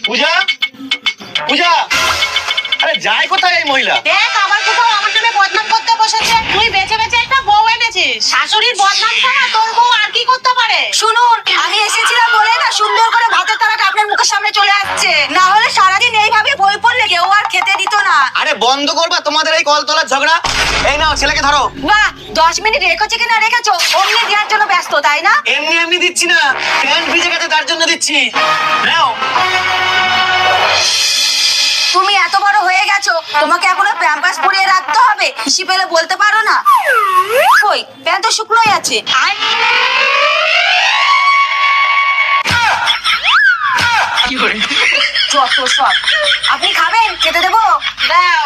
পূজা, পূজা, আরে যায় কোথায় এই মহিলা? দেখ আবার কোথাও আমার নামে বদনাম করতে বসেছে। তুই বেঁচে বেঁচে একটা বউ এনেছিস, শাশুড়ির বদনাম ছাড়া তোর বউ আর কি করতে পারে? শুনুন, আমি এসেছিলাম বলে না সুন্দর করে ভাতের থালাটা আপনার মুখের সামনে চলে আসছে, না হলে সারাদিন এইভাবে বই পড়লে কেউ আর খেতে দিত না। আরে বন্ধ করবা তোমাদের এই কল তোলার ঝগড়া। এই নাও ছেলেকে ধরো। বাহ, 10 মিনিট রেখেছে কিনা রেখেছো, অমনি দেওয়ার জন্য ব্যস্ত তাই না? এমনি এমনি দিচ্ছি না, প্যান্ট ভিজে গেছে তার জন্য দিচ্ছি। নাও। তুমি এত বড় হয়ে গেছো, তোমাকে এখনো প্যাম্পাস পরিয়ে রাখতে হবে? হিসি পেলে বলতে পারো না? কই, প্যান্ট তো শুকনোই আছে। যত সব। আপনি খাবেন? খেতে দেবো? দাও।